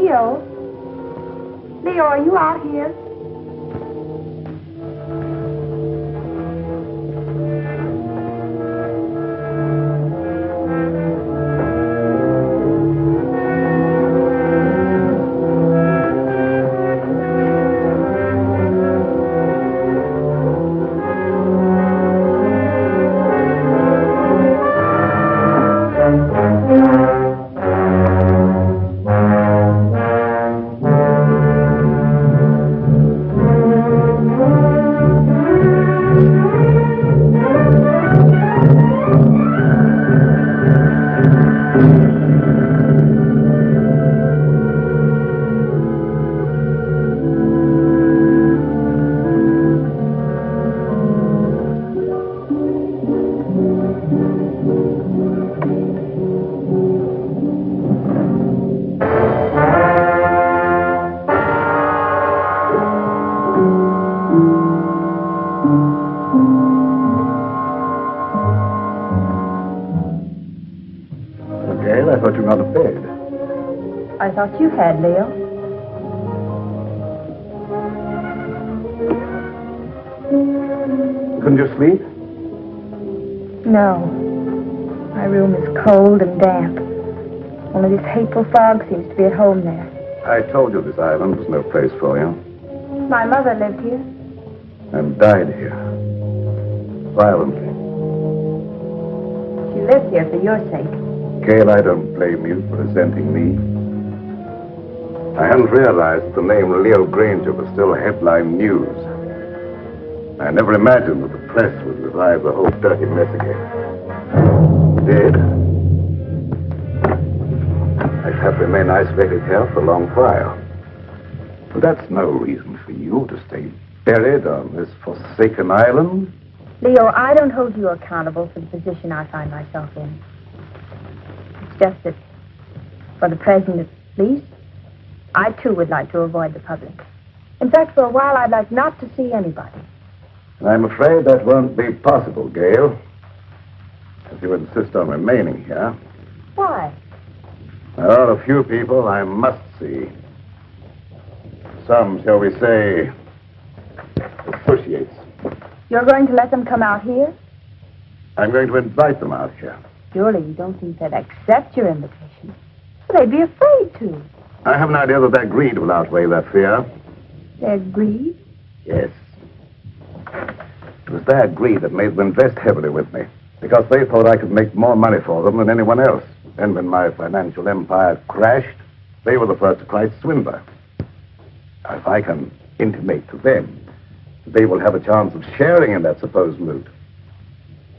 Leo? Leo, are you out here? I thought you were out of bed. I thought you had, Leo. Couldn't you sleep? No. My room is cold and damp. Only this hateful fog seems to be at home there. I told you this island was no place for you. My mother lived here. And died here. Violently. She lived here for your sake. Gail, I don't blame you for resenting me. I hadn't realized the name Leo Granger was still headline news. I never imagined that the press would revive the whole dirty mess again. Dead? I'd have to remain isolated here for a long while. But that's no reason for you to stay buried on this forsaken island. Leo, I don't hold you accountable for the position I find myself in. It's just that, for the present at least, I too would like to avoid the public. In fact, for a while, I'd like not to see anybody. I'm afraid that won't be possible, Gail. If you insist on remaining here. Why? There are a few people I must see. Some, shall we say, associates. You're going to let them come out here? I'm going to invite them out here. Surely you don't think they'd accept your invitation. Well, they'd be afraid to. I have an idea that their greed will outweigh that fear. Their greed? Yes. It was their greed that made them invest heavily with me, because they thought I could make more money for them than anyone else. And when my financial empire crashed, they were the first to cry swindler. If I can intimate to them that they will have a chance of sharing in that supposed loot,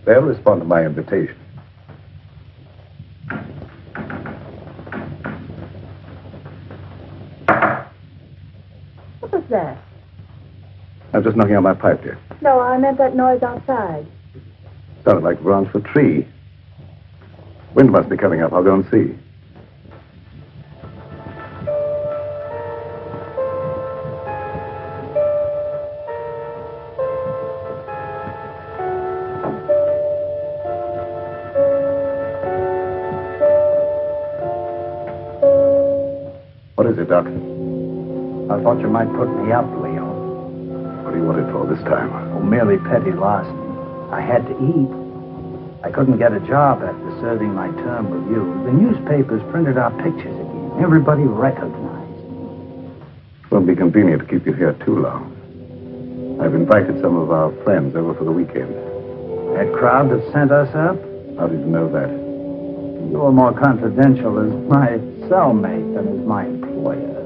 they'll respond to my invitation. What was that? I'm just knocking on my pipe, dear. No, I meant that noise outside. Sounded like the branch of a tree. Wind must be coming up. I'll go and see. What is it, Doc? I thought you might put me up, Leo. What do you want it for this time? Oh, merely petty larceny. I had to eat. I couldn't get a job after serving my term with you. The newspapers printed our pictures again. Everybody recognized me. It won't be convenient to keep you here too long. I've invited some of our friends over for the weekend. That crowd that sent us up? How did you know that? You were more confidential as my cellmate than as my employer.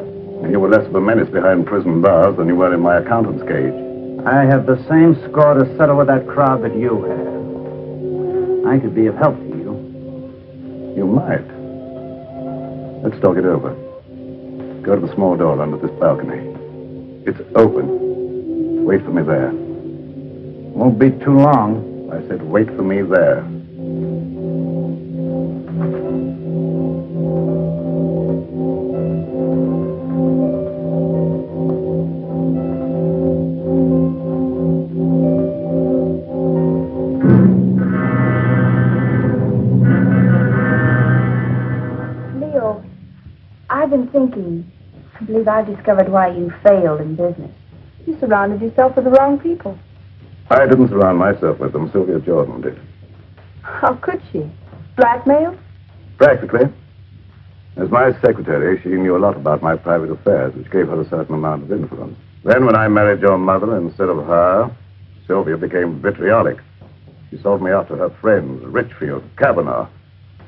And you were less of a menace behind prison bars than you were in my accountant's cage. I have the same score to settle with that crowd that you have. I could be of help to you. You might. Let's talk it over. Go to the small door under this balcony. It's open. Wait for me there. Won't be too long. I said wait for me there. been thinking. I believe I've discovered why you failed in business. You surrounded yourself with the wrong people. I didn't surround myself with them. Sylvia Jordan did. How could she? Blackmail? Practically. As my secretary, she knew a lot about my private affairs, which gave her a certain amount of influence. Then when I married your mother instead of her, Sylvia became vitriolic. She sold me out to her friends, Richfield, Kavanaugh,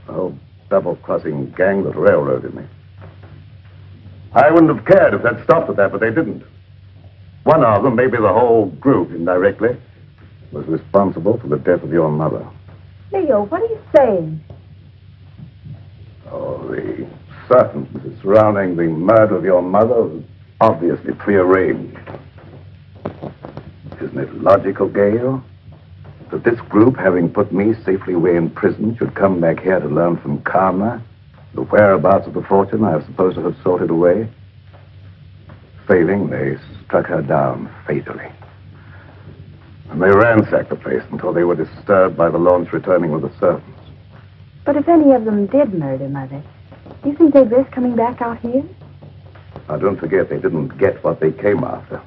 a whole double-crossing gang that railroaded me. I wouldn't have cared if they'd stopped at that, but they didn't. One of them, maybe the whole group indirectly, was responsible for the death of your mother. Leo, what are you saying? Oh, the circumstances surrounding the murder of your mother was obviously prearranged. Isn't it logical, Gail, that this group, having put me safely away in prison, should come back here to learn from Karma the whereabouts of the fortune I was supposed to have sorted away? Failing, they struck her down fatally. And they ransacked the place until they were disturbed by the launch returning with the servants. But if any of them did murder Mother, do you think they'd risk coming back out here? Now, don't forget they didn't get what they came after.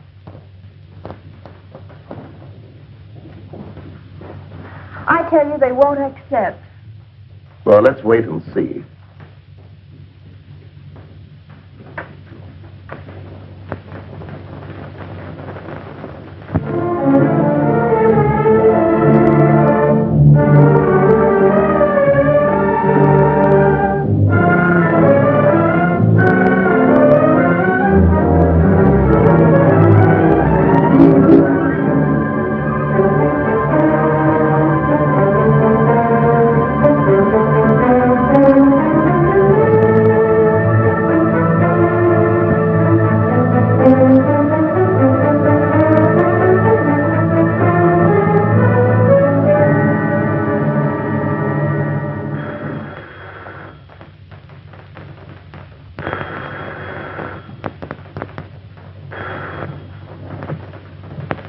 I tell you, they won't accept. Well, let's wait and see.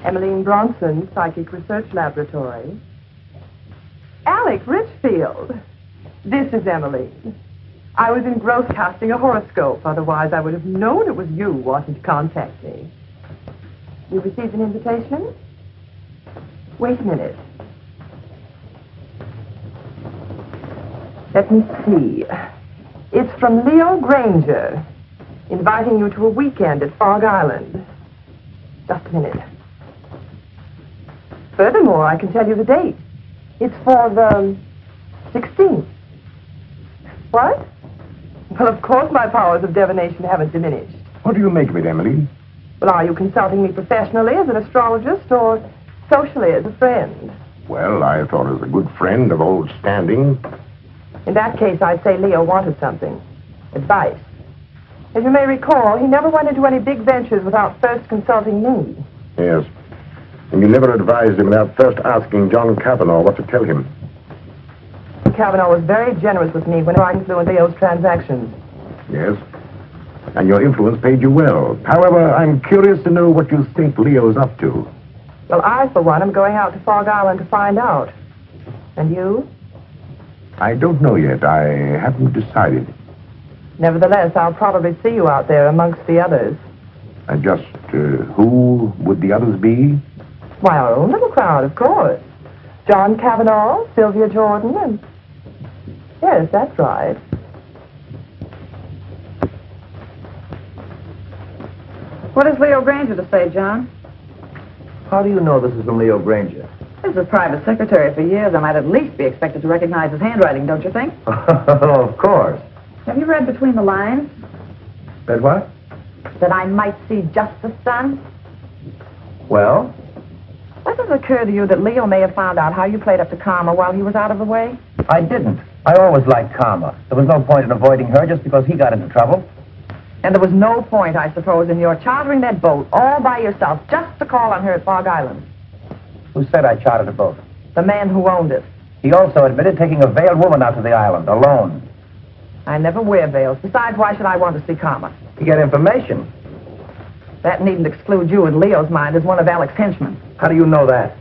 Emmeline Bronson, Psychic Research Laboratory. Alec Richfield. This is Emmeline. I was engrossed casting a horoscope. Otherwise, I would have known it was you wanting to contact me. You received an invitation? Wait a minute. Let me see. It's from Leo Granger, inviting you to a weekend at Fog Island. Just a minute. Furthermore, I can tell you the date. It's for the 16th. What? Well, of course my powers of divination haven't diminished. What do you make of it, Emily? Well, are you consulting me professionally as an astrologist or socially as a friend? Well, I thought as a good friend of old standing. In that case, I'd say Leo wanted something. Advice. As you may recall, he never went into any big ventures without first consulting me. Yes. And you never advised him without first asking John Kavanaugh what to tell him. Kavanaugh was very generous with me when I influenced Leo's transactions. Yes. And your influence paid you well. However, I'm curious to know what you think Leo's up to. Well, I, for one, am going out to Fog Island to find out. And you? I don't know yet. I haven't decided. Nevertheless, I'll probably see you out there amongst the others. And just who would the others be? Why, our own little crowd, of course. John Kavanaugh, Sylvia Jordan, and... Yes, that's right. What does Leo Granger to say, John? How do you know this is from Leo Granger? As a private secretary for years, I might at least be expected to recognize his handwriting, don't you think? Of course. Have you read between the lines? Read what? That I might see justice done? Well? Doesn't it occur to you that Leo may have found out how you played up to Karma while he was out of the way? I didn't. I always liked Karma. There was no point in avoiding her just because he got into trouble. And there was no point, I suppose, in your chartering that boat all by yourself just to call on her at Fog Island. Who said I chartered a boat? The man who owned it. He also admitted taking a veiled woman out to the island, alone. I never wear veils. Besides, why should I want to see Karma? To get information. That needn't exclude you in Leo's mind as one of Alec's henchmen. How do you know that?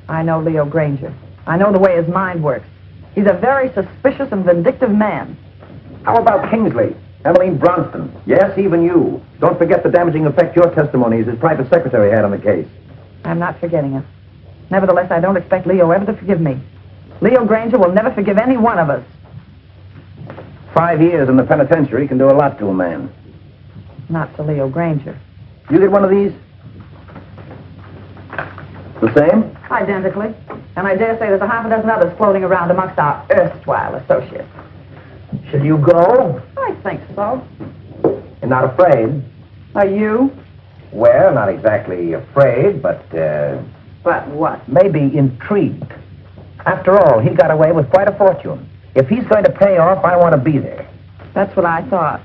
I know Leo Granger. I know the way his mind works. He's a very suspicious and vindictive man. How about Kingsley? Emmeline Bronston. Yes, even you. Don't forget the damaging effect your testimony as his private secretary had on the case. I'm not forgetting it. Nevertheless, I don't expect Leo ever to forgive me. Leo Granger will never forgive any one of us. 5 years in the penitentiary can do a lot to a man. Not to Leo Granger. You get one of these? The same? Identically. And I dare say there's a half a dozen others floating around amongst our erstwhile associates. Should you go? I think so. You're not afraid? Are you? Well, not exactly afraid, but, But what? maybe intrigued. After all, he got away with quite a fortune. If he's going to pay off, I want to be there. That's what I thought.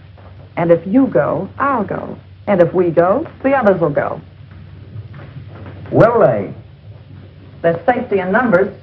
And if you go, I'll go. And if we go, the others will go. Will they? There's safety in numbers.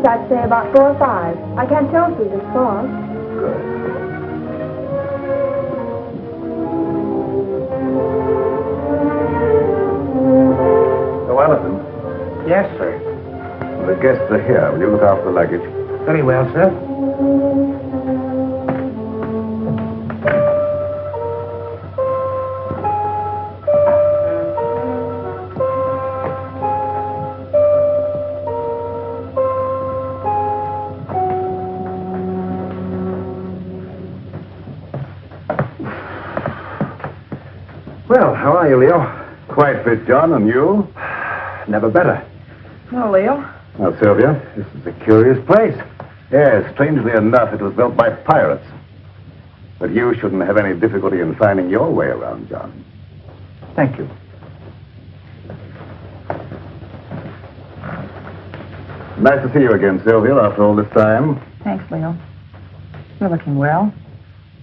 I'd say about 4 or 5. I can't tell through this fog. Good. So, Allison. Yes, sir. The guests are here. Will you look after the luggage? Very well, sir. Well, how are you, Leo? Quite fit, John, and you? Never better. No, Leo. Now, Sylvia, this is a curious place. Yes, strangely enough, it was built by pirates. But you shouldn't have any difficulty in finding your way around, John. Thank you. Nice to see you again, Sylvia, after all this time. Thanks, Leo. You're looking well.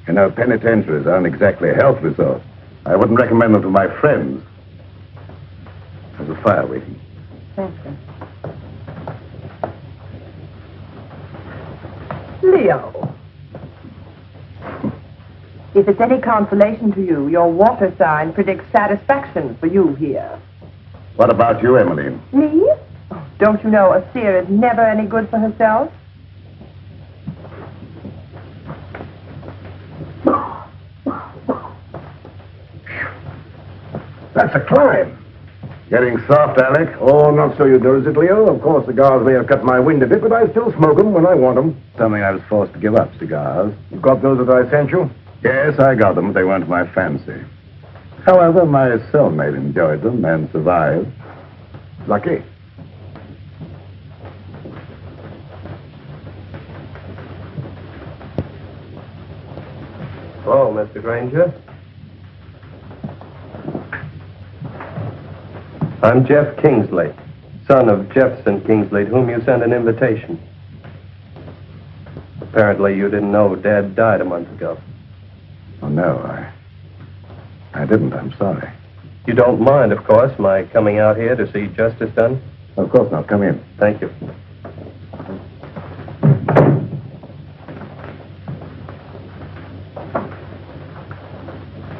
You know, penitentiaries aren't exactly health resorts. I wouldn't recommend them to my friends. There's a fire waiting. Thank you. Leo. If it's any consolation to you, your water sign predicts satisfaction for you here. What about you, Emmeline? Me? Oh, don't you know a seer is never any good for herself? That's a climb. Getting soft, Alec? Oh, not so you do, is it, Leo? Of course, cigars may have cut my wind a bit, but I still smoke them when I want them. Something I was forced to give up, cigars. You got those that I sent you? Yes, I got them. They weren't my fancy. However, my cellmate enjoyed them and survived. Lucky. Hello, Mr. Granger. I'm Jeff Kingsley, son of Jefferson Kingsley, to whom you sent an invitation. Apparently you didn't know Dad died a month ago. Oh, no, I didn't. I'm sorry. You don't mind, of course, my coming out here to see justice done? Of course not. Come in. Thank you.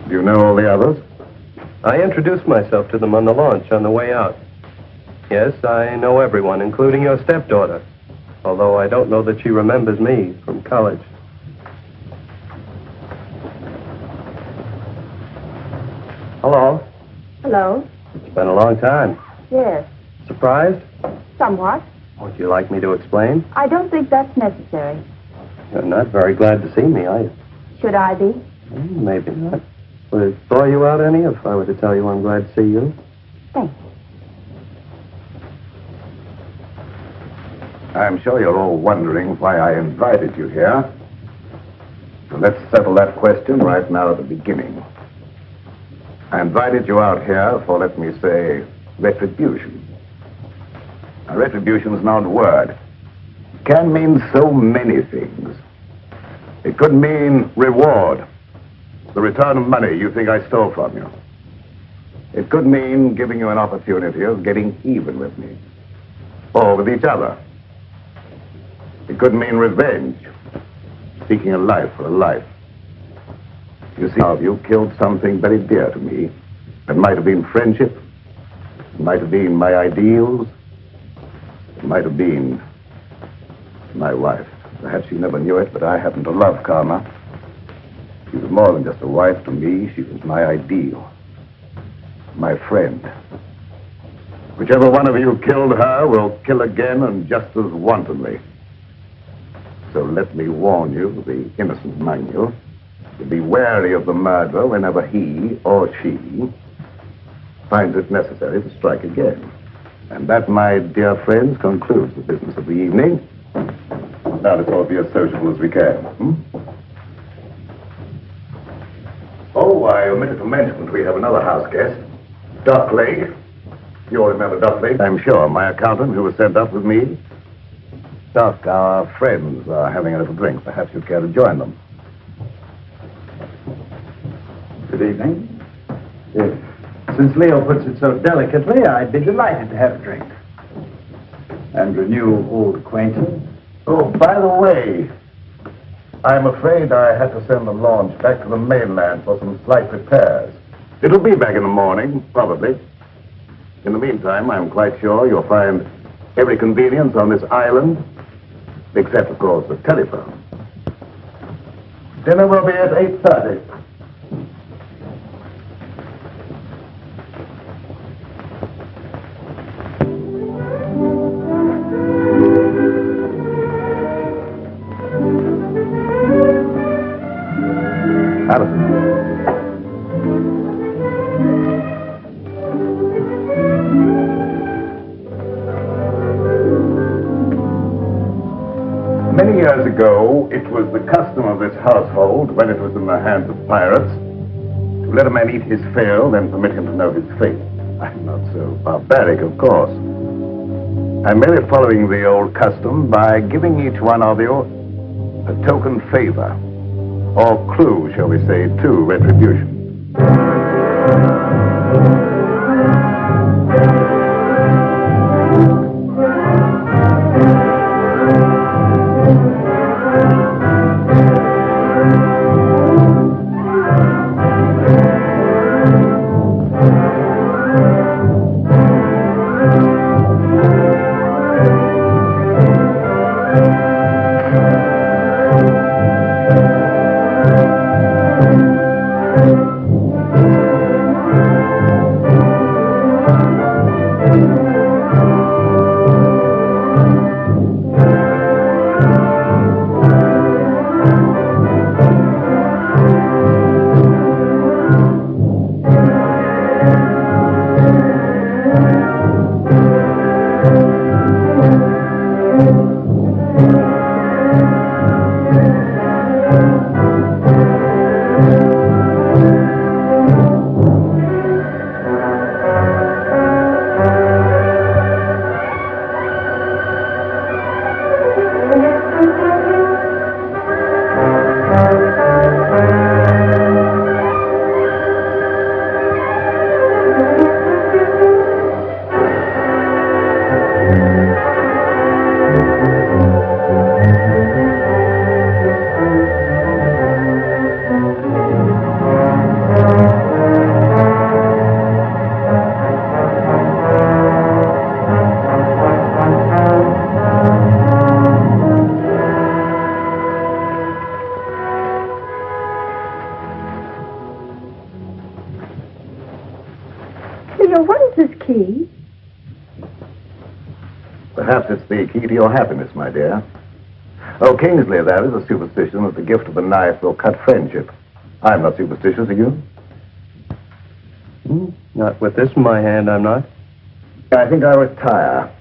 Do you know all the others? I introduced myself to them on the launch on the way out. Yes, I know everyone, including your stepdaughter, although I don't know that she remembers me from college. Hello. Hello? It's been a long time. Yes. Surprised? Somewhat. Would you like me to explain? I don't think that's necessary. You're not very glad to see me, are you? Should I be? Maybe not. Would it bore you out any if I were to tell you I'm glad to see you? Thank you. I'm sure you're all wondering why I invited you here. So let's settle that question right now at the beginning. I invited you out here for, let me say, retribution. Now, retribution's not a word. It can mean so many things. It could mean reward, the return of money you think I stole from you. It could mean giving you an opportunity of getting even with me, or with each other. It could mean revenge, seeking a life for a life. You see, you killed something very dear to me. It might have been friendship. It might have been my ideals. It might have been my wife. Perhaps you never knew it, but I happen to love Karma. She was more than just a wife to me. She was my ideal, my friend. Whichever one of you killed her will kill again and just as wantonly. So let me warn you, the innocent among you, to be wary of the murderer whenever he or she finds it necessary to strike again. And that, my dear friends, concludes the business of the evening. Now let's all be as sociable as we can. Oh, I omitted to mention that we have another house guest, Doc Lake. You all remember Doc Lake, I'm sure, my accountant who was sent up with me. Doc, our friends are having a little drink. Perhaps you'd care to join them. Good evening. Yes. Since Leo puts it so delicately, I'd be delighted to have a drink. And renew old acquaintance. Oh, by the way, I'm afraid I had to send the launch back to the mainland for some slight repairs. It'll be back in the morning, probably. In the meantime, I'm quite sure you'll find every convenience on this island, except, of course, the telephone. Dinner will be at 8:30. Many years ago, it was the custom of this household, when it was in the hands of pirates, to let a man eat his fill, then permit him to know his fate. I'm not so barbaric, of course. I'm merely following the old custom by giving each one of you a token favor, or clue, shall we say, to retribution. Leo, what is this key? Perhaps it's the key to your happiness, my dear. Oh, Kingsley, that is a superstition that the gift of a knife will cut friendship. I'm not superstitious, are you? Not with this in my hand, I'm not. I think I'll retire.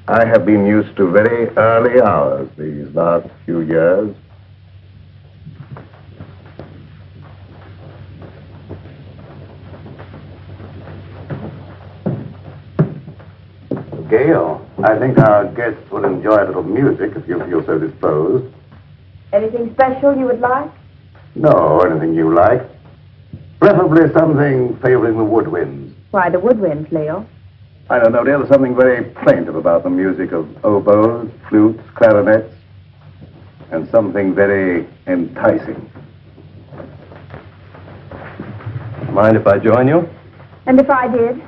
I have been used to very early hours these last few years. Gail, I think our guests will enjoy a little music if you feel so disposed. Anything special you would like? No, anything you like. Preferably something favoring the woodwinds. Why, the woodwinds, Leo. I don't know, dear. There's something very plaintive about the music of oboes, flutes, clarinets, and something very enticing. Mind if I join you? And if I did?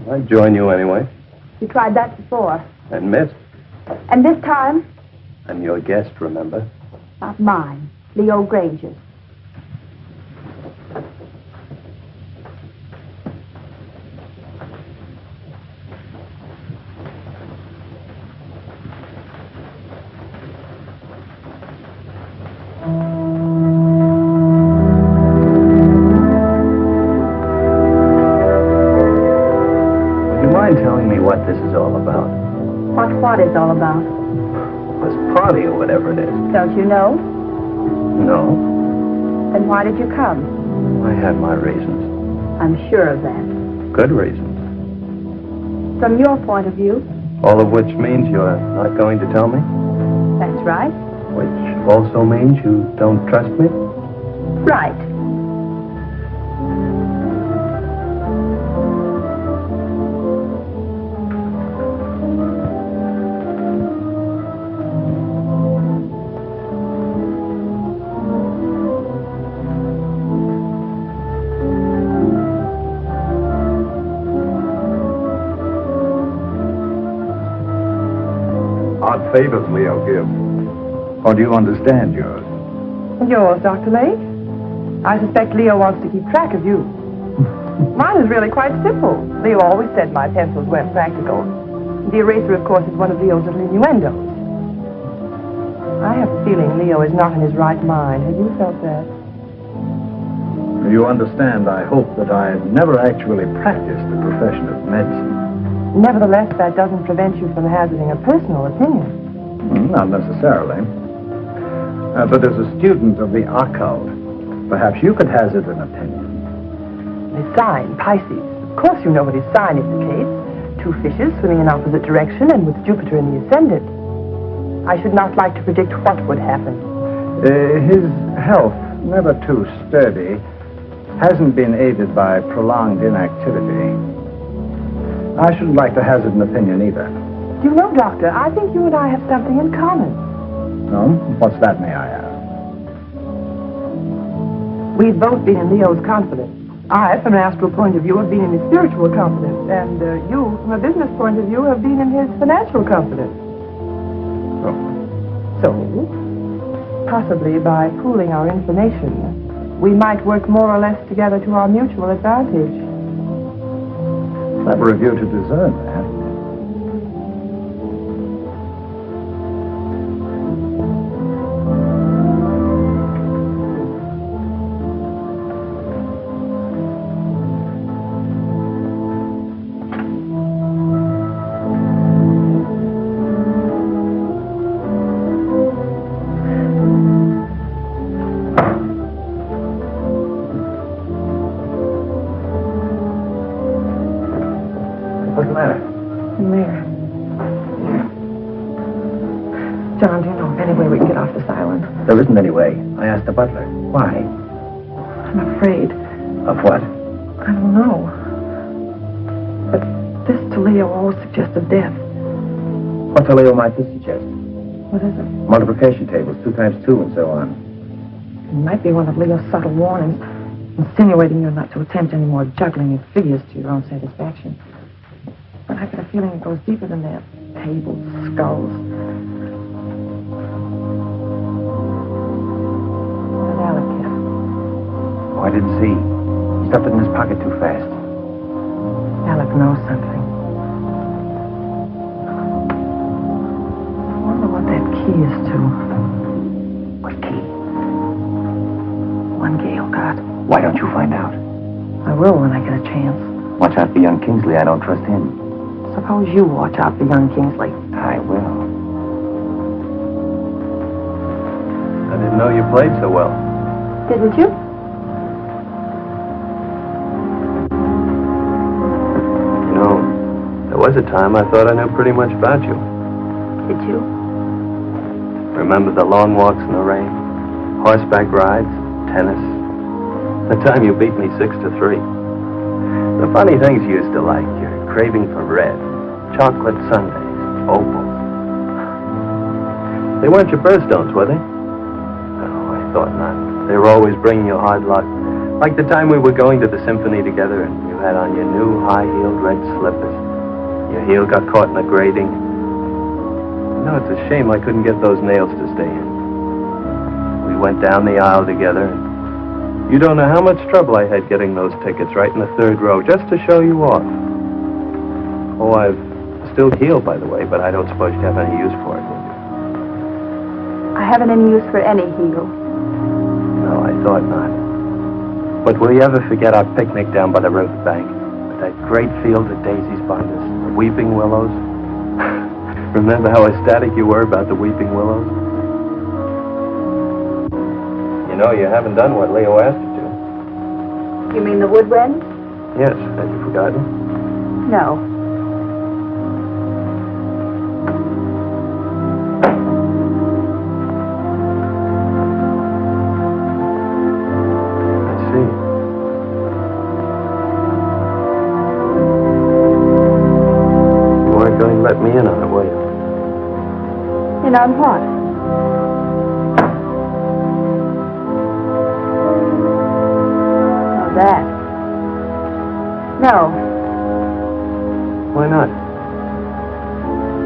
I'd join you anyway. You tried that before. And missed. And this time? I'm your guest, remember? Not mine. Leo Granger's. Telling me what this is all about. What is all about? This party or whatever it is. Don't you know? No, Then why did you come? I had my reasons. I'm sure of that. Good reason. From your point of view, All of which means you're not going to tell me? that's right. Which also means you don't trust me? Right. Odd favors Leo gives. Or do you understand yours? Yours, Dr. Lake? I suspect Leo wants to keep track of you. Mine is really quite simple. Leo always said my pencils weren't practical. The eraser, of course, is one of Leo's little innuendos. I have a feeling Leo is not in his right mind. Have you felt that? You understand, I hope that I've never actually practiced the profession of medicine. Nevertheless, that doesn't prevent you from hazarding a personal opinion. Not necessarily. But as a student of the occult, perhaps you could hazard an opinion. His sign, Pisces. Of course you know what his sign indicates. Two fishes swimming in opposite direction and with Jupiter in the ascendant. I should not like to predict what would happen. His health, never too sturdy, hasn't been aided by prolonged inactivity. I shouldn't like to hazard an opinion either. You know, Doctor, I think you and I have something in common. No? What's that, may I ask? We've both been in Leo's confidence. I, from an astral point of view, have been in his spiritual confidence. And you, from a business point of view, have been in his financial confidence. Oh. So, possibly by pooling our information, we might work more or less together to our mutual advantage. Clever of you to discern that. What's the matter? Mayor. John, do you know of any way we can get off this island? There isn't any way. I asked the butler. Why? I'm afraid. Of what? I don't know. But this to Leo always suggested death. What to Leo might this suggest? What is it? Multiplication tables, 2 times 2 and so on. It might be one of Leo's subtle warnings, insinuating you're not to attempt any more juggling of figures to your own satisfaction. But I get a feeling it goes deeper than that. Tables, skulls. What did Alec get? Oh, I didn't see. He stuffed it in his pocket too fast. Alec knows something. I wonder what that key is to. What key? One Gail got. Why don't you find out? I will when I get a chance. Watch out for young Kingsley. I don't trust him. Suppose you watch out for young Kingsley. I will. I didn't know you played so well. Didn't you? You know, there was a time I thought I knew pretty much about you. Did you? Remember the long walks in the rain, horseback rides, tennis? The time you beat me 6-3. The funny things you used to like, your craving for red, chocolate sundaes, opals. They weren't your birthstones, were they? Oh, I thought not. They were always bringing you hard luck. Like the time we were going to the symphony together and you had on your new high-heeled red slippers. Your heel got caught in the grating. No, it's a shame I couldn't get those nails to stay in. We went down the aisle together. You don't know how much trouble I had getting those tickets right in the third row just to show you off. Oh, I've still healed, by the way, but I don't suppose you have any use for it, do you? I haven't any use for any heel. No, I thought not. But will you ever forget our picnic down by the riverbank? With that great field of daisies behind us, the weeping willows? Remember how ecstatic you were about the weeping willows? You know, you haven't done what Leo asked you to. You mean the woodwind? Yes, had you forgotten? No. I see. You weren't going to let me in on it, were you? And on what? Oh, that. No. Why not?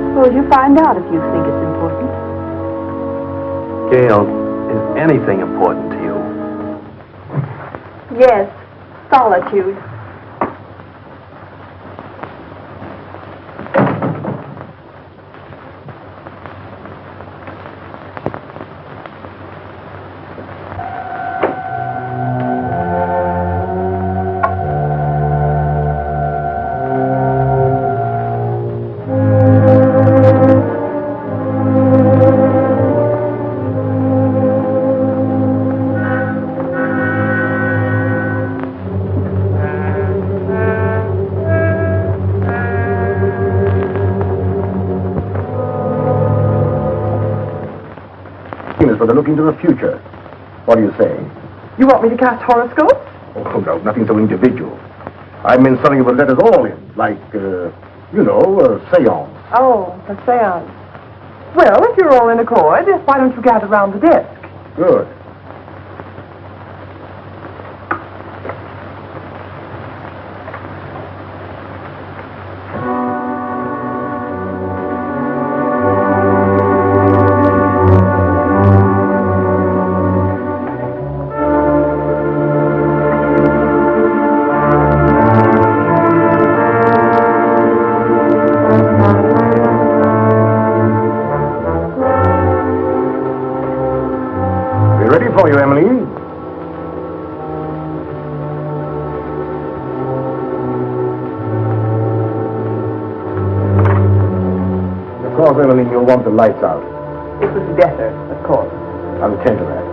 Suppose you find out if you think it's important. Gail, is anything important to you? Yes. Solitude. For the look into the future. What do you say? You want me to cast horoscopes? Oh, no, nothing so individual. I meant something that would let us all in, like, a seance. Oh, a seance. Well, if you're all in accord, why don't you gather round the desk? Good. For you, Emily. Of course, Emily, you'll want the lights out. It was better, of course. I'll attend to that.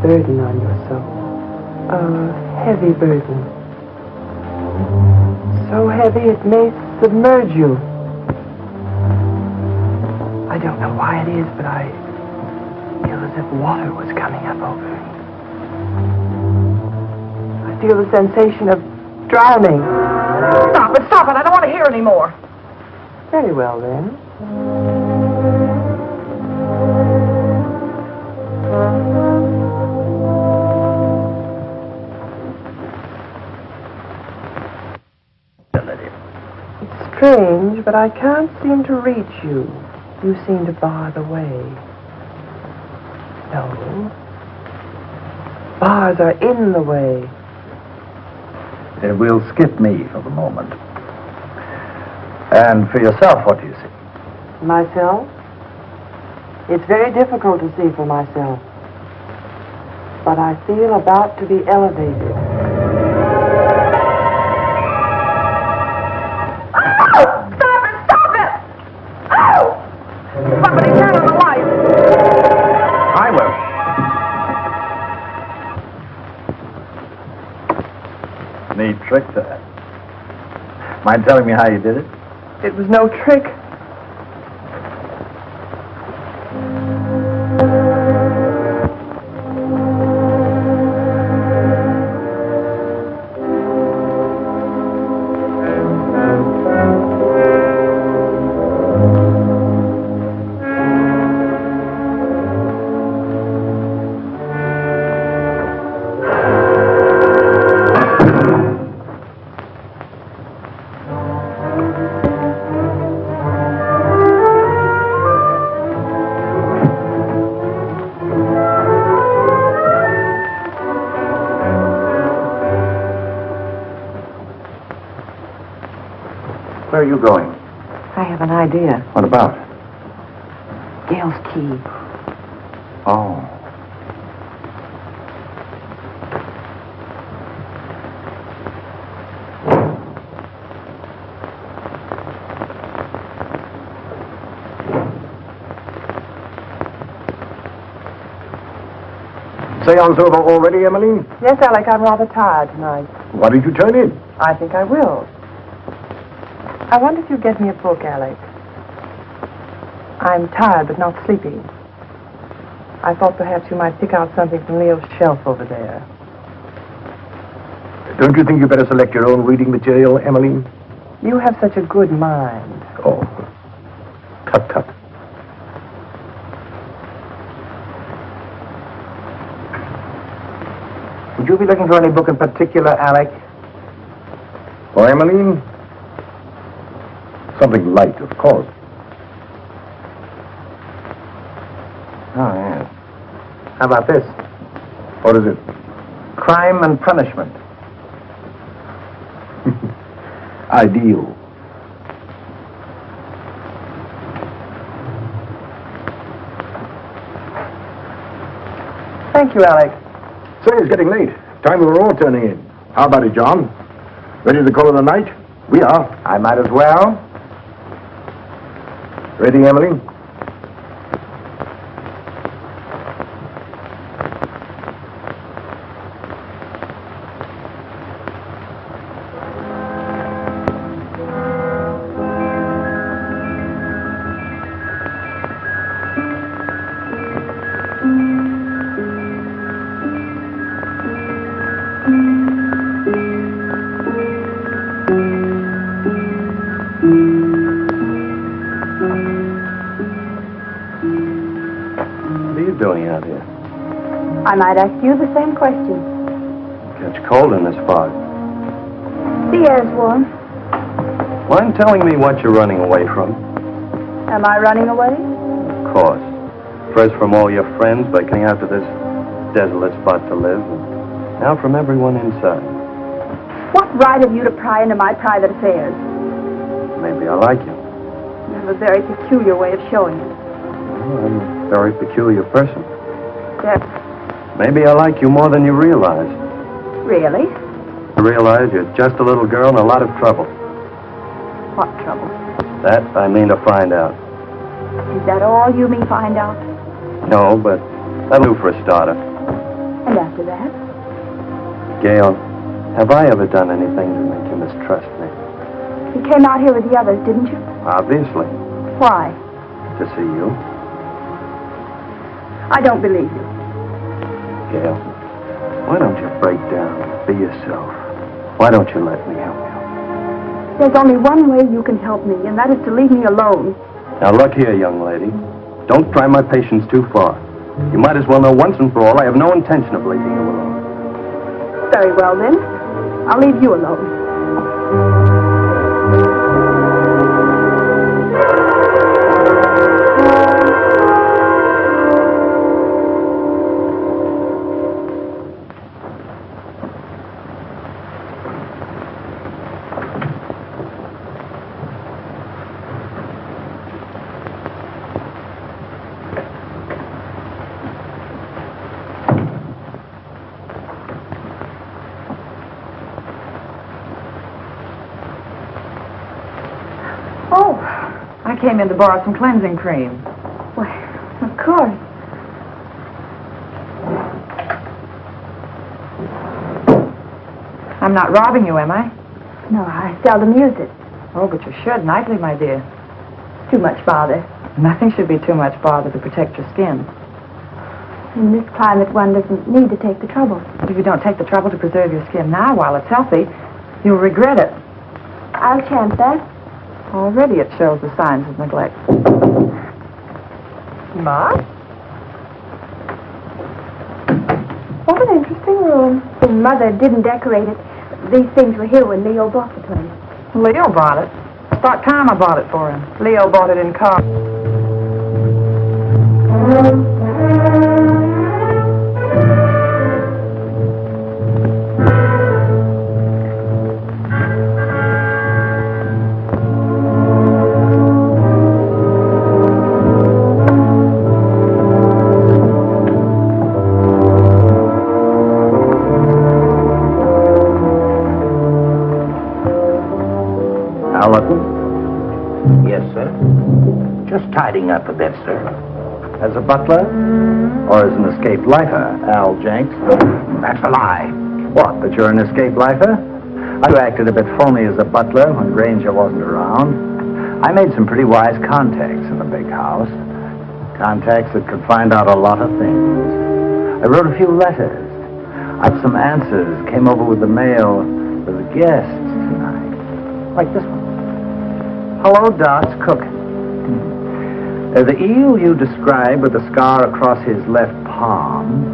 burden on your soul. A heavy burden. So heavy it may submerge you. I don't know why it is, but I feel as if water was coming up over me. I feel the sensation of drowning. Stop it, stop it. I don't want to hear any more. Very well, then. It's strange, but I can't seem to reach you. You seem to bar the way. No. Bars are in the way. We'll skip me for the moment. And for yourself, what do you see? Myself? It's very difficult to see for myself. But I feel about to be elevated. Oh! Stop it! Stop it! Oh! Somebody turn on the light. I will. Neat trick, that. Mind telling me how you did it? It was no trick. Where are you going? I have an idea. What about? Gail's key. Oh. Seance over already, Emmeline? Yes, Alec, I'm rather tired tonight. Why did you turn in? I think I will. I wonder if you'd get me a book, Alec. I'm tired but not sleepy. I thought perhaps you might pick out something from Leo's shelf over there. Don't you think you better select your own reading material, Emmeline? You have such a good mind. Oh, tut tut. Would you be looking for any book in particular, Alec? For Emmeline? Something light, of course. Oh, yes. How about this? What is it? Crime and Punishment. Ideal. Thank you, Alec. Say, it's getting late. Time we were all turning in. How about it, John? Ready to call it a night? We are. I might as well. Ready, Emily? What are you doing out here? I might ask you the same question. Catch cold in this fog. The air's warm. Mind telling me what you're running away from? Am I running away? Of course. First from all your friends by coming out to this desolate spot to live, and now from everyone inside. What right have you to pry into my private affairs? Maybe I like you. You have a very peculiar way of showing it. Well, I'm a very peculiar person. Yes. Maybe I like you more than you realize. Really? I realize you're just a little girl in a lot of trouble. What trouble? That I mean to find out. Is that all you mean find out? No, but that'll do for a starter. And after that? Gail, have I ever done anything to make you mistrust me? You came out here with the others, didn't you? Obviously. Why? To see you. I don't believe you. Gail, why don't you break down and be yourself? Why don't you let me help you? There's only one way you can help me, and that is to leave me alone. Now look here, young lady. Don't try my patience too far. You might as well know once and for all I have no intention of leaving you alone. Very well, then. I'll leave you alone. Oh, I came in to borrow some cleansing cream. Why, of course. I'm not robbing you, am I? No, I seldom use it. Oh, but you should nightly, my dear. Too much bother. Nothing should be too much bother to protect your skin. In this climate, one doesn't need to take the trouble. But if you don't take the trouble to preserve your skin now while it's healthy, you'll regret it. I'll chance that. Already it shows the signs of neglect. Ma? What an interesting room. Mother didn't decorate it. These things were here when Leo bought the place. Leo bought it. I thought Karma bought it for him. Leo bought it in car. Yes, sir. Just tidying up a bit, sir. As a butler? Or as an escaped lifer, Al Jenks? That's a lie. What, that you're an escaped lifer? You acted a bit phony as a butler when Granger wasn't around. I made some pretty wise contacts in the big house. Contacts that could find out a lot of things. I wrote a few letters. I had some answers. Came over with the mail for the guests tonight. Like this one. Hello, Doc's cooking. The eel you described with the scar across his left palm.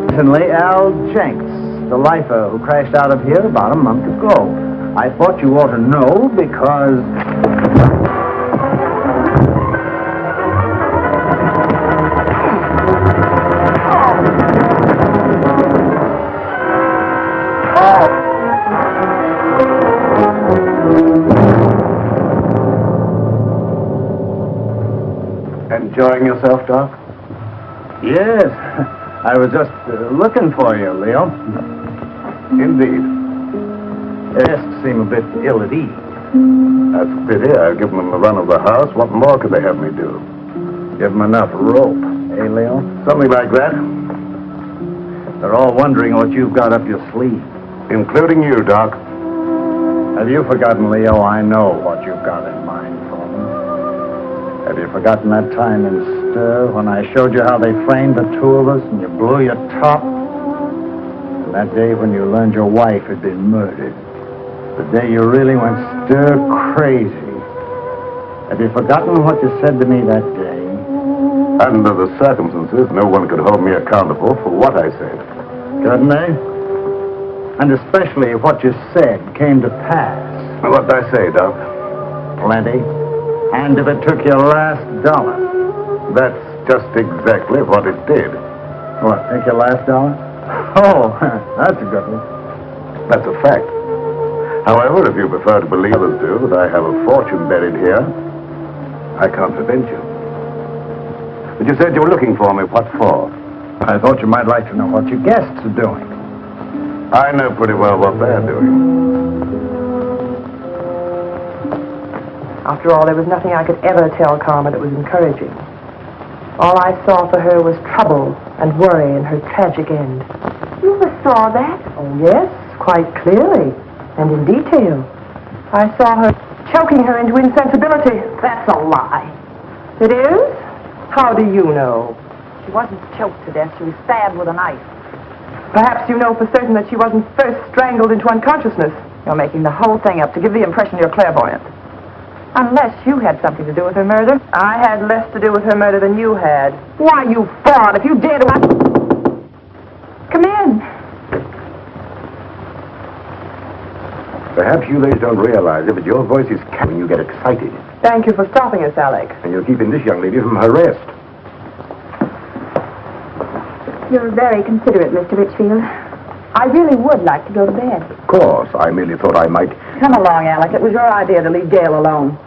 Certainly, Al Jenks, the lifer who crashed out of here about a month ago. I thought you ought to know because... Enjoying yourself, Doc? Yes, I was just looking for you, Leo. Indeed. Guests seem a bit ill at ease. That's a pity. I've given them the run of the house. What more could they have me do? Give them enough rope, eh, Leo? Something like that. They're all wondering what you've got up your sleeve. Including you, Doc. Have you forgotten, Leo? I know what you've got in mind for them. Have you forgotten that time in Stir when I showed you how they framed the two of us and you blew your top? And that day when you learned your wife had been murdered. The day you really went stir crazy. Have you forgotten what you said to me that day? Under the circumstances, no one could hold me accountable for what I said. Couldn't they? And especially if what you said came to pass. What'd I say, Doc? Plenty. And if it took your last dollar. That's just exactly what it did. What, take your last dollar? Oh, that's a good one. That's a fact. However, if you prefer to believe others do that I have a fortune buried here, I can't prevent you. But you said you were looking for me. What for? I thought you might like to know what your guests are doing. I know pretty well what they're doing. After all, there was nothing I could ever tell Karma that was encouraging. All I saw for her was trouble and worry and her tragic end. You saw that? Oh, yes, quite clearly and in detail. I saw her choking her into insensibility. That's a lie. It is? How do you know? She wasn't choked to death. She was stabbed with a knife. Perhaps you know for certain that she wasn't first strangled into unconsciousness. You're making the whole thing up to give the impression you're clairvoyant. Unless you had something to do with her murder. I had less to do with her murder than you had. Why, you fraud, if you dare to... Come in. Perhaps you ladies don't realize it, but your voice is when you get excited. Thank you for stopping us, Alec. And you're keeping this young lady from her rest. You're very considerate, Mr. Richfield. I really would like to go to bed. Of course, I merely thought I might... Come along, Alec. It was your idea to leave Gail alone.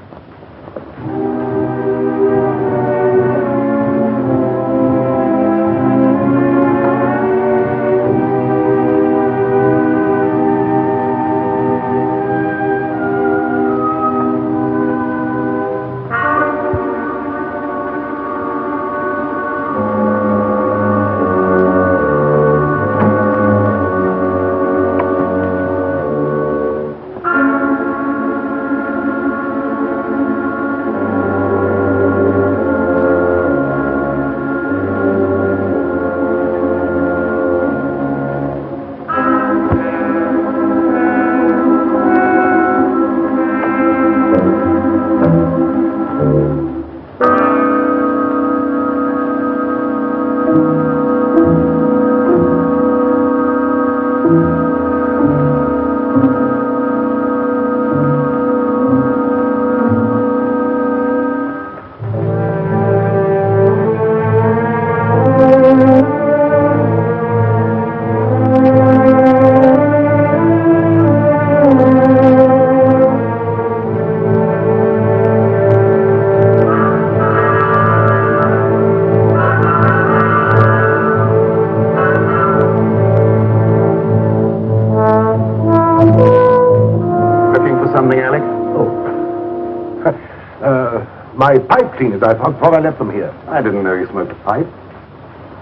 My pipe cleaners. I thought I left them here. I didn't know you smoked a pipe.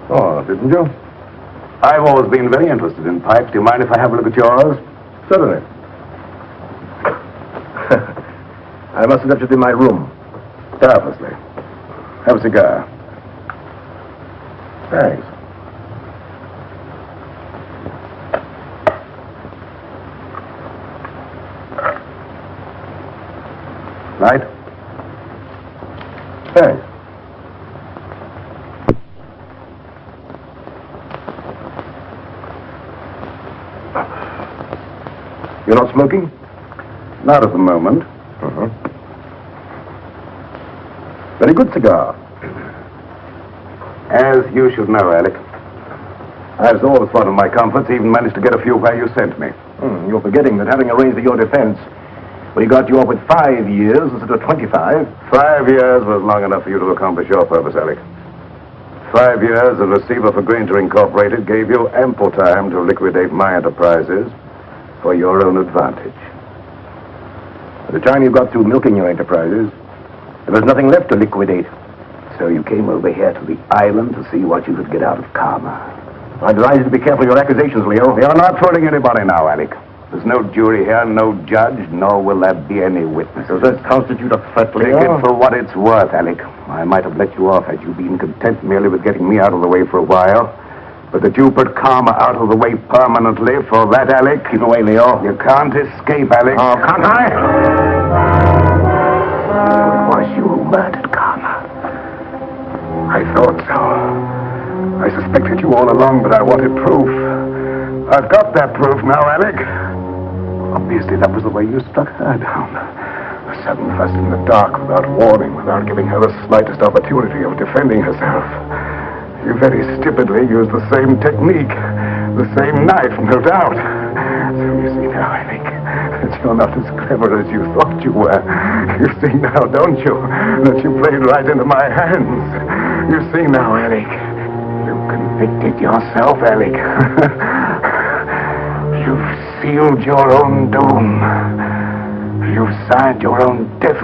Oh, didn't you? I've always been very interested in pipes. Do you mind if I have a look at yours? Certainly. I must have left it in my room. Doubtlessly. Have a cigar. Thanks. Light? Thanks. You're not smoking? Not at the moment. Uh-huh. Very good cigar. As you should know, Alec, I've always thought of my comforts, even managed to get a few where you sent me. You're forgetting that having arranged for your defense, we got you off with 5 years instead of 25. 5 years was long enough for you to accomplish your purpose, Alec. 5 years as receiver for Granger Incorporated gave you ample time to liquidate my enterprises for your own advantage. By the time you got through milking your enterprises, there was nothing left to liquidate. So you came over here to the island to see what you could get out of karma. I advise you to be careful of your accusations, Leo. You're not fooling anybody now, Alec. There's no jury here, no judge, nor will there be any witnesses. Does that constitute a threat, Leo? Take it for what it's worth, Alec. I might have let you off had you been content merely with getting me out of the way for a while. But that you put karma out of the way permanently, for that, Alec... Keep away, Leo. You can't escape, Alec. Oh, can't I? It was you who murdered karma. I thought so. I suspected you all along, but I wanted proof. I've got that proof now, Alec. Obviously, that was the way you struck her down. A sudden fuss in the dark, without warning, without giving her the slightest opportunity of defending herself. You very stupidly used the same technique, the same knife, no doubt. So you see now, Alec, that you're not as clever as you thought you were. You see now, don't you, that you played right into my hands. You see now, Alec, you convicted yourself, Alec. You've sealed your own doom. You've signed your own death.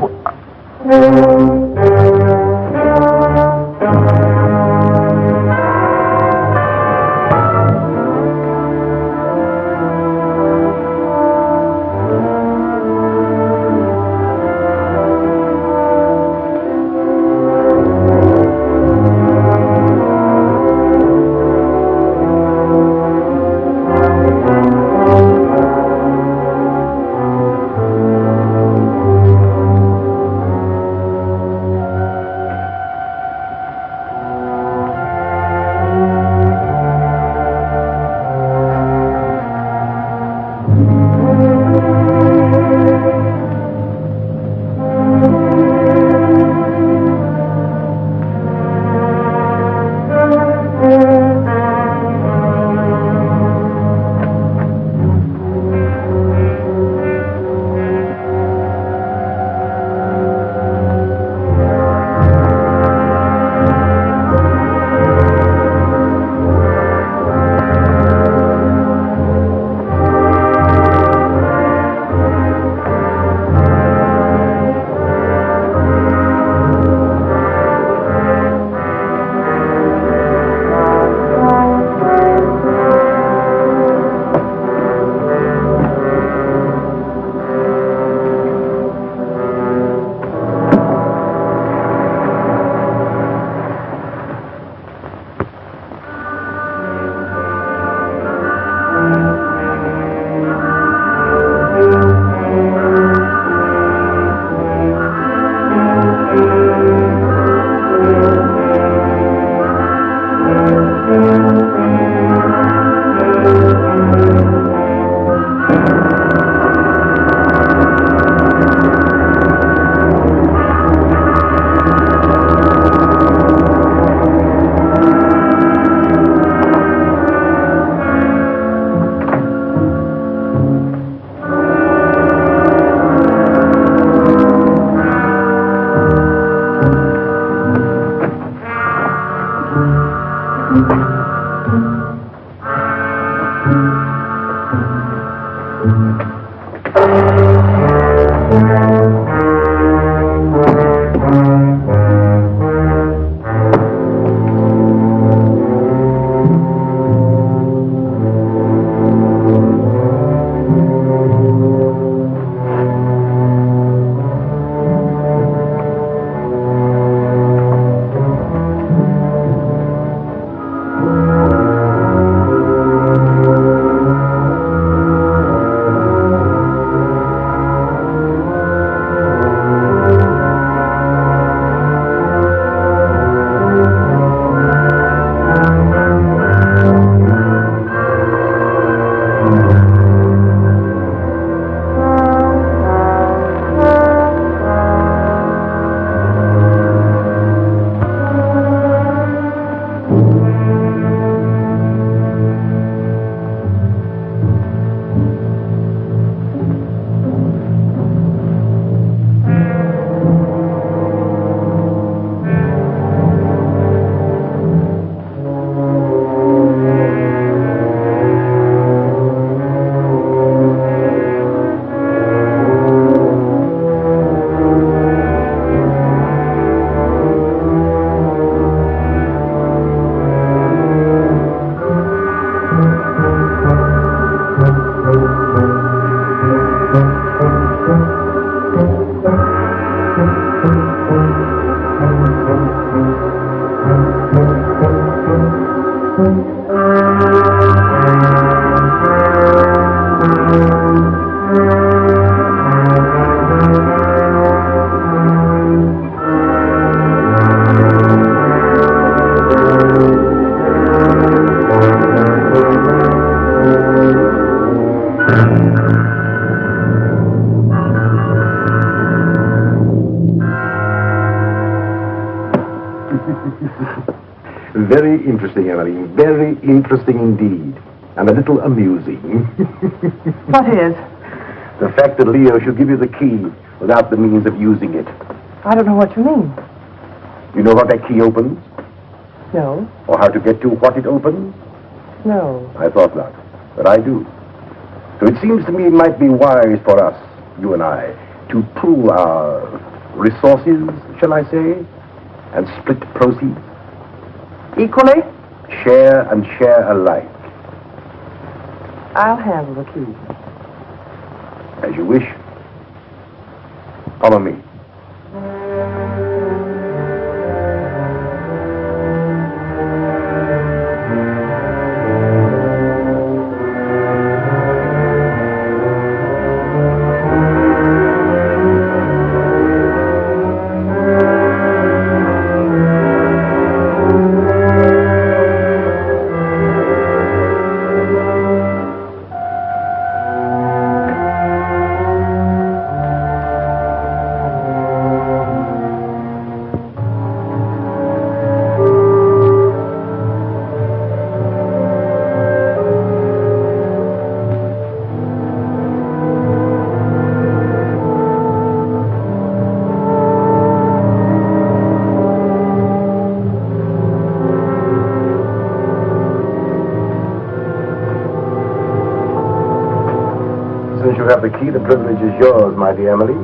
Very interesting, Emily. Very interesting indeed. And a little amusing. What is? The fact that Leo should give you the key without the means of using it. I don't know what you mean. You know what that key opens? No. Or how to get to what it opens? No. I thought not, but I do. So it seems to me it might be wise for us, you and I, to pool our resources, shall I say, and split proceeds. Equally? Share and share alike. I'll handle the key. As you wish. Follow me. Since you have the key, the privilege is yours, my dear Emily.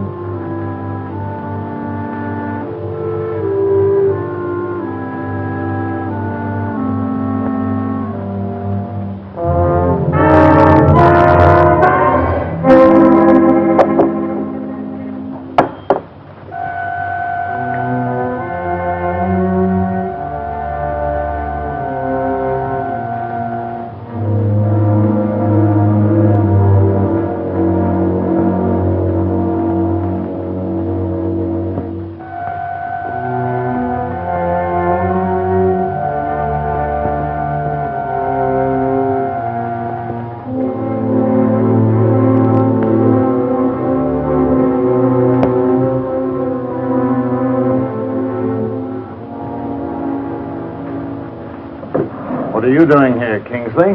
What are you doing here, Kingsley?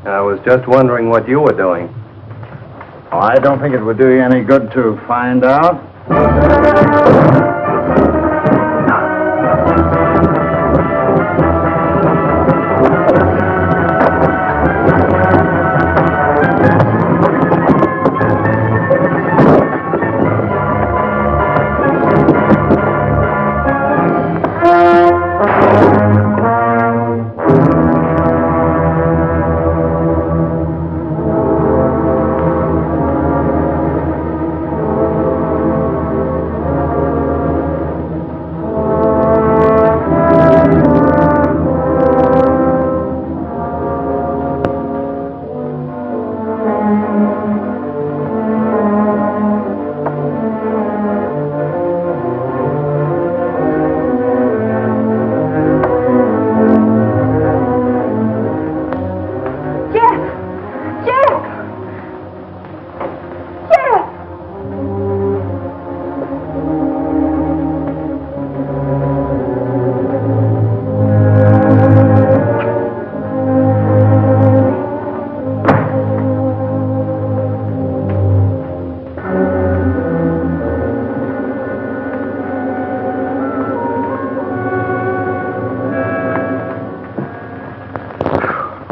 I was just wondering what you were doing. Oh, I don't think it would do you any good to find out.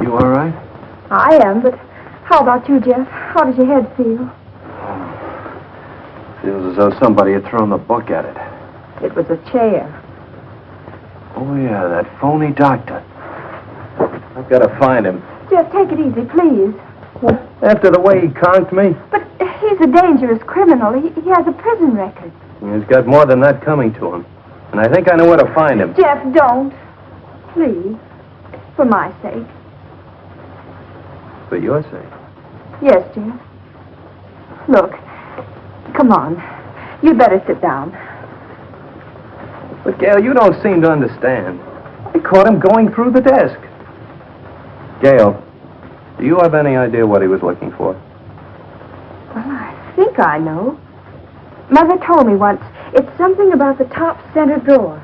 You all right? I am, but how about you, Jeff? How does your head feel? Feels as though somebody had thrown the book at it. It was a chair. Oh, yeah, that phony doctor. I've got to find him. Jeff, take it easy, please. After the way he conked me, But he's a dangerous criminal. He has a prison record. he's got more than that coming to him. And I think I know where to find him. Jeff, don't. Please. For my sake. For your sake. Yes, Jeff. Look. Come on. You'd better sit down. But, Gail, you don't seem to understand. I caught him going through the desk. Gail, do you have any idea what he was looking for? Well, I think I know. Mother told me once. It's something about the top center drawer.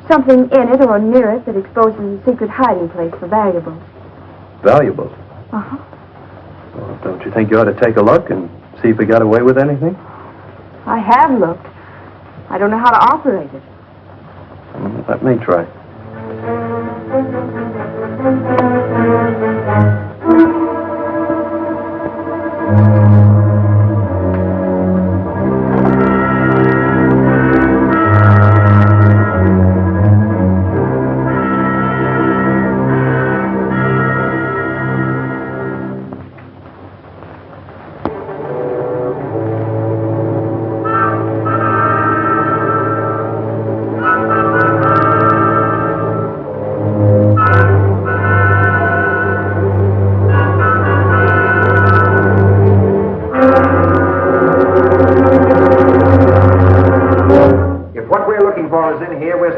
Something in it or near it that exposes a secret hiding place for valuables. Valuables? Uh-huh. Well, don't you think you ought to take a look and see if we got away with anything? I have looked. I don't know how to operate it. Let me try.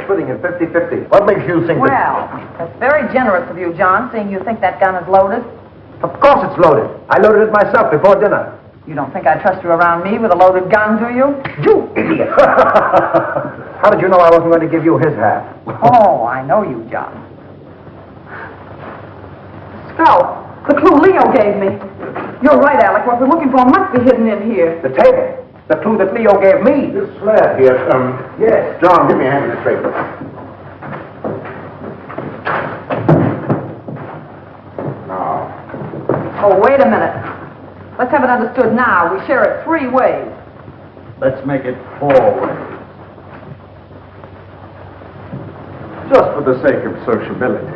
Splitting it 50-50. What makes you think Well, that's very generous of you, John, seeing you think that gun is loaded. Of course it's loaded. I loaded it myself before dinner. You don't think I trust you around me with a loaded gun, do you? You idiot! How did you know I wasn't going to give you his half? Oh, I know you, John. Scout, the clue Leo gave me. You're right, Alec. What we're looking for must be hidden in here. The table. The clue that Leo gave me. This slab here, Yes. John, give me a hand with this paper. Now. Oh, wait a minute. Let's have it understood now. We share it 3 ways. Let's make it 4 ways. Just for the sake of sociability.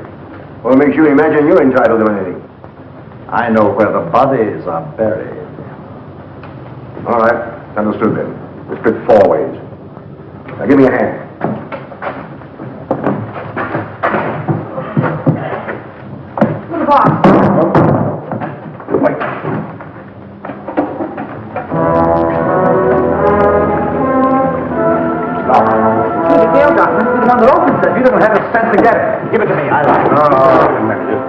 What makes you imagine you're entitled to anything? I know where the bodies are buried. All right. Understood then. We split 4 ways. Now give me a hand. The box. Wait. Stop. The Gale gun must be the one that opens it. You don't have the sense to get it. Give it to me. I like it. No, manage it.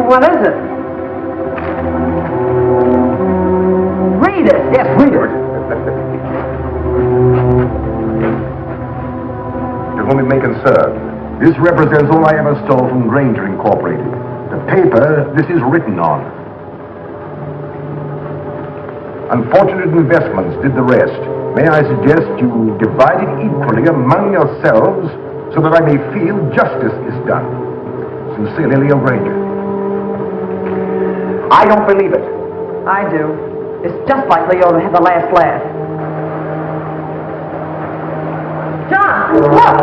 What is it? Read it. Yes, read it. To whom it may concern, this represents all I ever stole from Granger Incorporated. The paper this is written on. Unfortunate investments did the rest. May I suggest you divide it equally among yourselves so that I may feel justice is done. Sincerely, Leo Granger. I don't believe it. I do. It's just like Leo to have the last laugh. John, look!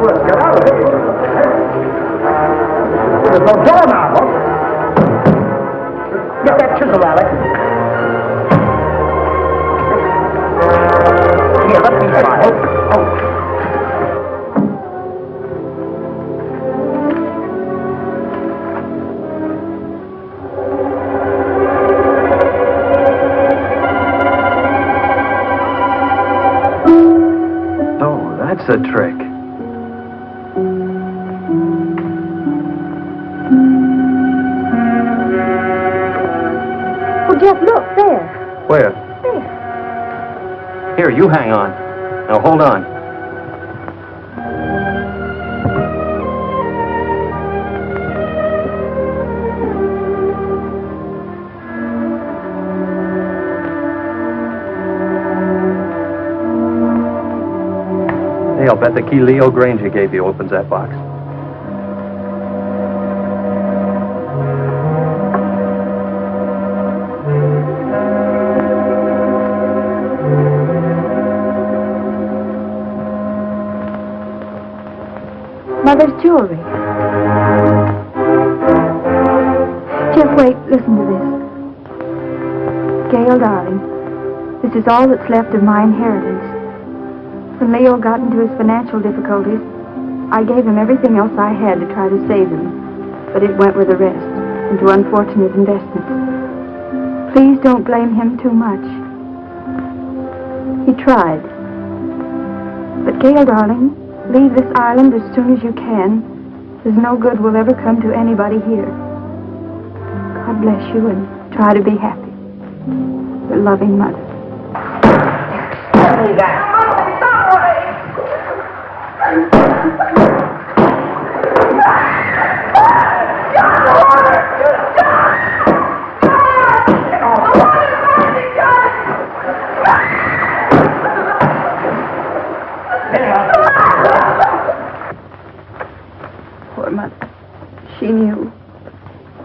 Let's get out of here. There's no door now, look. Get that chisel, Alec. Here, let me try it. Oh. That's a trick. Oh, Jeff, look, there. Where? There. Here, you hang on. Now, hold on. Hey, I'll bet the key Leo Granger gave you opens that box. Mother's jewelry. Jeff, wait, listen to this. Gail, darling, this is all that's left of my inheritance. When Leo got into his financial difficulties, I gave him everything else I had to try to save him, but it went with the rest, into unfortunate investments. Please don't blame him too much. He tried. But Gail, darling, leave this island as soon as you can. There's no good will ever come to anybody here. God bless you and try to be happy. Your loving mother. Poor mother. She knew.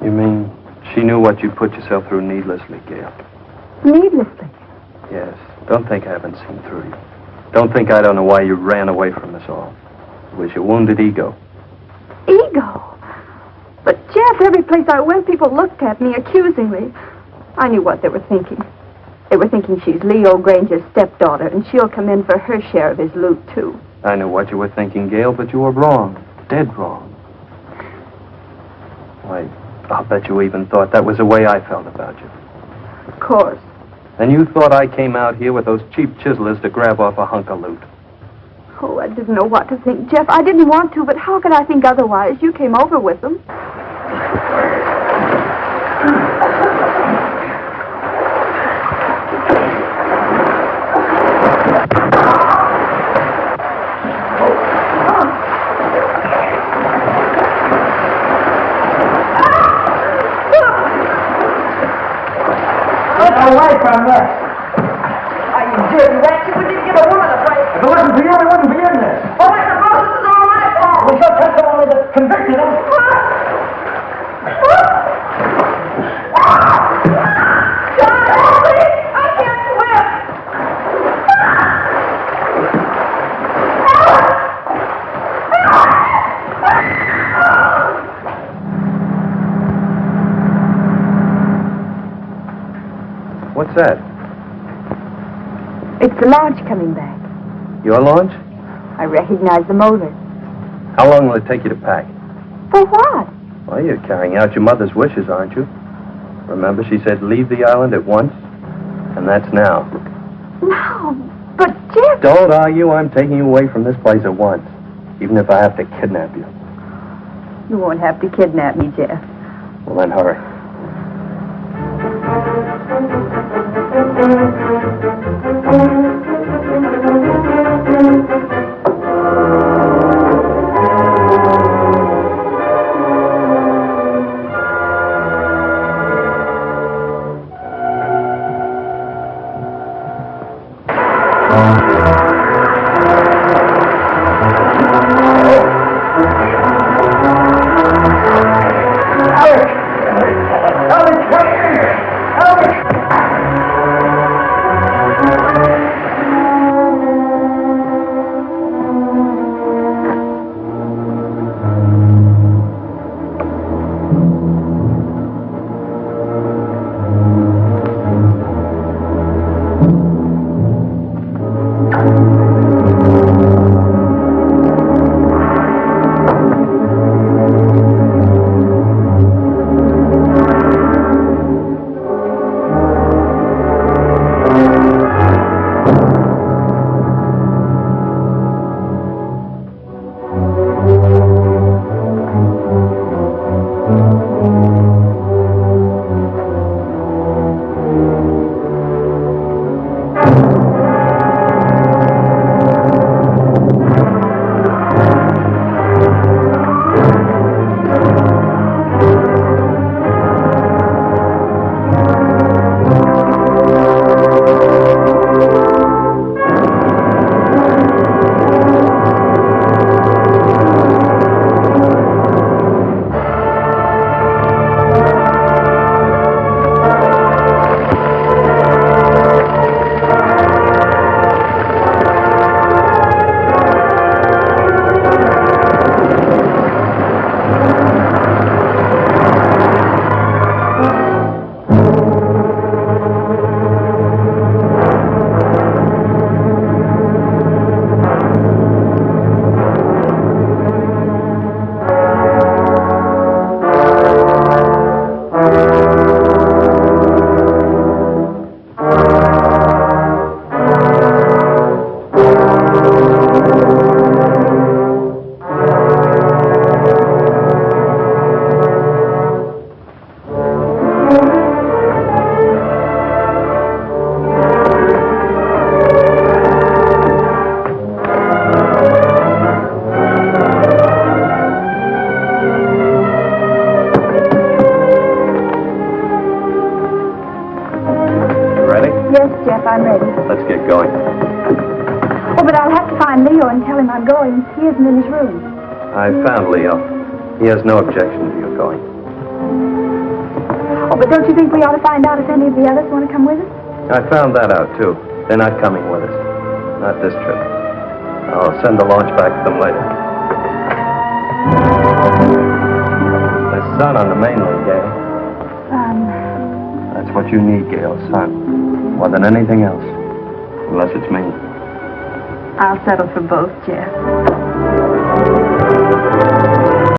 You mean she knew what you put yourself through needlessly, Gail? Needlessly. Yes. Don't think I haven't seen through you. Don't think I don't know why you ran away from us all. It was your wounded ego. Ego? But, Jeff, every place I went, people looked at me accusingly. I knew what they were thinking. They were thinking she's Leo Granger's stepdaughter, and she'll come in for her share of his loot, too. I knew what you were thinking, Gail, but you were wrong. Dead wrong. Why, I'll bet you even thought that was the way I felt about you. Of course. And you thought I came out here with those cheap chiselers to grab off a hunk of loot. Oh, I didn't know what to think, Jeff. I didn't want to, but how could I think otherwise? You came over with them. Away from this! Are you dirty rats? You wouldn't give a woman a break. If it wasn't for you, we wouldn't be in this. Oh, I suppose this is all my fault. We shall testimony that convicted him. John, help me! I can't swim! What's that? It's the launch coming back. Your launch? I recognize the motor. How long will it take you to pack? For what? Well, you're carrying out your mother's wishes, aren't you? Remember, she said leave the island at once? And that's now. No, but Jeff... Don't argue. I'm taking you away from this place at once. Even if I have to kidnap you. You won't have to kidnap me, Jeff. Well, then hurry. Jeff. I'm ready. Let's get going. Oh, but I'll have to find Leo and tell him I'm going. He isn't in his room. I found Leo. He has no objection to your going. Oh, but don't you think we ought to find out if any of the others want to come with us? I found that out, too. They're not coming with us. Not this trip. I'll send the launch back to them later. There's sun on the mainland, Gail. That's what you need, Gail, sun. More than anything else. Unless it's me. I'll settle for both, Jeff.